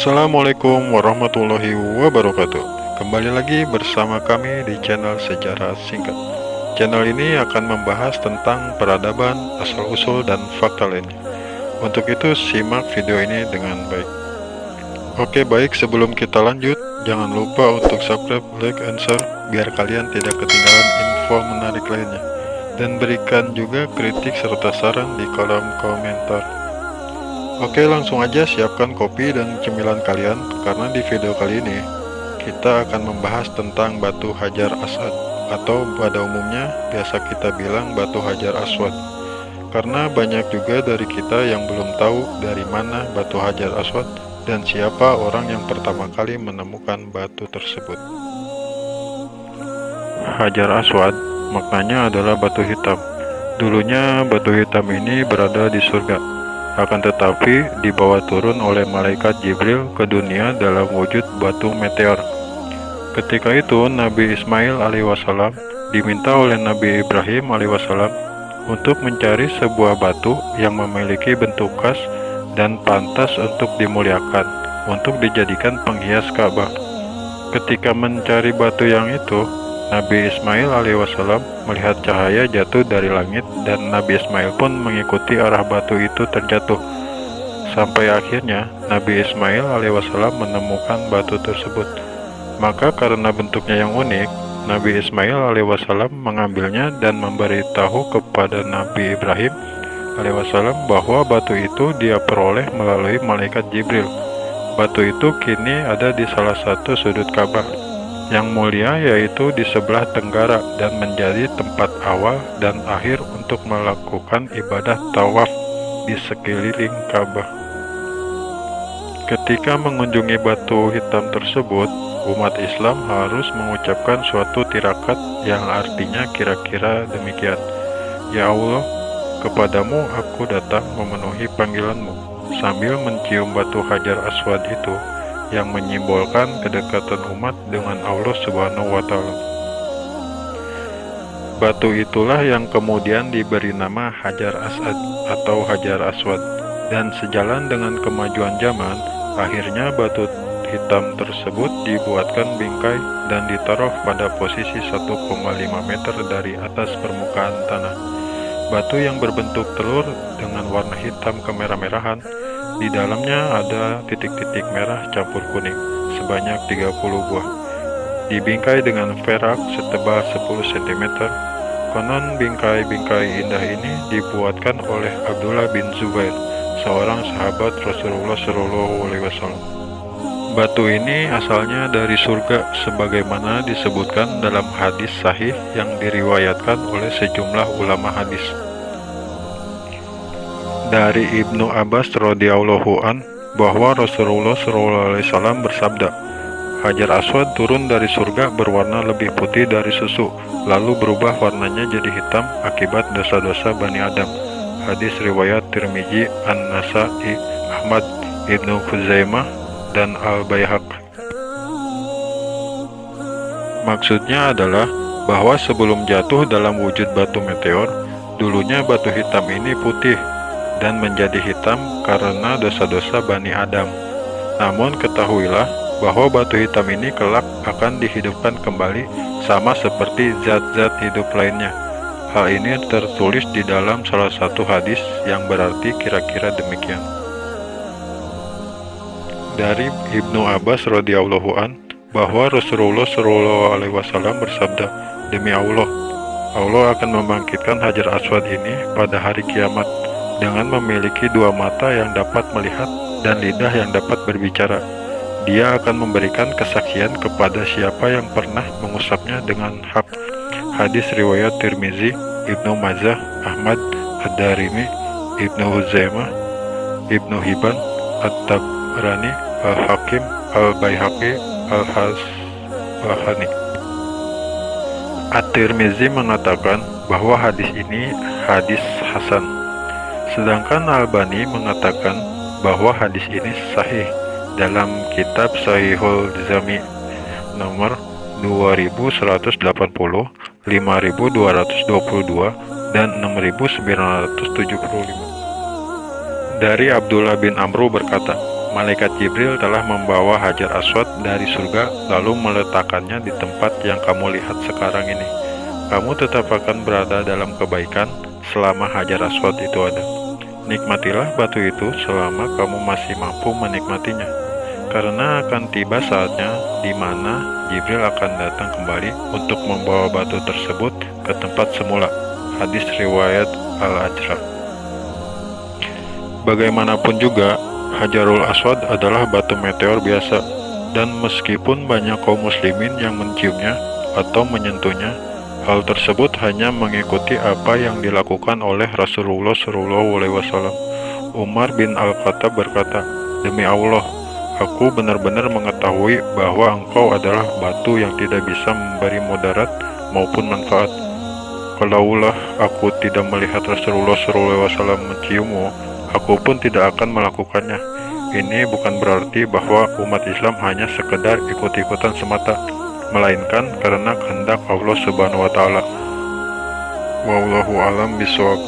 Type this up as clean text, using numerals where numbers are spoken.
Assalamualaikum warahmatullahi wabarakatuh. Kembali lagi bersama kami di channel Sejarah Singkat. Channel ini akan membahas tentang peradaban, asal-usul, dan fakta lainnya. Untuk itu, simak video ini dengan baik. Oke, baik, sebelum kita lanjut, jangan lupa untuk subscribe, like, and share biar kalian tidak ketinggalan info menarik lainnya. Dan berikan juga kritik serta saran di kolom komentar. Oke, langsung aja siapkan kopi dan cemilan kalian, karena di video kali ini kita akan membahas tentang batu Hajar Aswad, atau pada umumnya biasa kita bilang batu Hajar Aswad. Karena banyak juga dari kita yang belum tahu dari mana batu Hajar Aswad dan siapa orang yang pertama kali menemukan batu tersebut. Hajar Aswad maknanya adalah batu hitam. Dulunya batu hitam ini berada di surga. Akan tetapi dibawa turun oleh malaikat Jibril ke dunia dalam wujud batu meteor. Ketika itu Nabi Ismail alaihissalam diminta oleh Nabi Ibrahim alaihissalam untuk mencari sebuah batu yang memiliki bentuk khas dan pantas untuk dimuliakan, untuk dijadikan penghias Ka'bah. Ketika mencari batu yang itu, Nabi Ismail alaihissalam melihat cahaya jatuh dari langit, dan Nabi Ismail pun mengikuti arah batu itu terjatuh. Sampai akhirnya Nabi Ismail alaihissalam menemukan batu tersebut. Maka karena bentuknya yang unik, Nabi Ismail alaihissalam mengambilnya dan memberitahu kepada Nabi Ibrahim alaihissalam bahwa batu itu dia peroleh melalui malaikat Jibril. Batu itu kini ada di salah satu sudut Ka'bah yang mulia, yaitu di sebelah tenggara, dan menjadi tempat awal dan akhir untuk melakukan ibadah tawaf di sekeliling Ka'bah. Ketika mengunjungi batu hitam tersebut, umat Islam harus mengucapkan suatu tirakat yang artinya kira-kira demikian: Ya Allah, kepadamu aku datang memenuhi panggilanmu, sambil mencium batu Hajar Aswad itu yang menyimbolkan kedekatan umat dengan Allah Subhanahu wa Ta'ala. Batu itulah yang kemudian diberi nama Hajar Aswad atau Hajar Aswad, dan sejalan dengan kemajuan zaman, akhirnya batu hitam tersebut dibuatkan bingkai dan ditaruh pada posisi 1,5 meter dari atas permukaan tanah. Batu yang berbentuk telur dengan warna hitam kemerah-merahan, di dalamnya ada titik-titik merah campur kuning sebanyak 30 buah. Dibingkai dengan perak setebal 10 cm. Konon bingkai-bingkai indah ini dibuatkan oleh Abdullah bin Zubair, seorang sahabat Rasulullah SAW. Batu ini asalnya dari surga, sebagaimana disebutkan dalam hadis sahih yang diriwayatkan oleh sejumlah ulama hadis. Dari Ibnu Abbas radhiyallahu an bahwa Rasulullah SAW bersabda, Hajar Aswad turun dari surga berwarna lebih putih dari susu, lalu berubah warnanya jadi hitam akibat dosa-dosa Bani Adam. Hadis riwayat Tirmizi, An-Nasa'i, Ahmad, Ibnu Khuzaimah, dan Al-Baihaqi. Maksudnya adalah bahwa sebelum jatuh dalam wujud batu meteor, dulunya batu hitam ini putih dan menjadi hitam karena dosa-dosa Bani Adam. Namun ketahuilah bahwa batu hitam ini kelak akan dihidupkan kembali sama seperti zat-zat hidup lainnya. Hal ini tertulis di dalam salah satu hadis yang berarti kira-kira demikian. Dari Ibnu Abbas radhiyallahu an bahwa Rasulullah SAW bersabda, demi Allah, Allah akan membangkitkan Hajar Aswad ini pada hari kiamat dengan memiliki dua mata yang dapat melihat dan lidah yang dapat berbicara. Dia akan memberikan kesaksian kepada siapa yang pernah mengusapnya dengan hak. Hadis riwayat Tirmizi, Ibnu Majah, Ahmad, Ad-Darimi, Ibnu Huzaimah, Ibnu Hibban, At-Tabrani, Al-Hakim, Al-Baihaqi, Al-Hasbahani. At-Tirmizi mengatakan bahwa hadis ini hadis hasan. Sedangkan Al-Albani mengatakan bahwa hadis ini sahih dalam kitab Sahihul Jami' nomor 2180, 5222, dan 6975. Dari Abdullah bin Amru berkata, malaikat Jibril telah membawa Hajar Aswad dari surga lalu meletakkannya di tempat yang kamu lihat sekarang ini. Kamu tetap akan berada dalam kebaikan selama Hajar Aswad itu ada. Nikmatilah batu itu selama kamu masih mampu menikmatinya, karena akan tiba saatnya di mana Jibril akan datang kembali untuk membawa batu tersebut ke tempat semula. Hadis riwayat Al-Ajra. Bagaimanapun juga, Hajarul Aswad adalah batu meteor biasa, dan meskipun banyak kaum muslimin yang menciumnya atau menyentuhnya, hal tersebut hanya mengikuti apa yang dilakukan oleh Rasulullah SAW. Umar bin Al-Khattab berkata, "Demi Allah, aku benar-benar mengetahui bahwa engkau adalah batu yang tidak bisa memberi mudarat maupun manfaat. Kalaulah aku tidak melihat Rasulullah SAW menciummu, aku pun tidak akan melakukannya." Ini bukan berarti bahwa umat Islam hanya sekedar ikut-ikutan semata, melainkan karena kehendak Allah Subhanahu wa Ta'ala. Wallahu a'lam bishawab.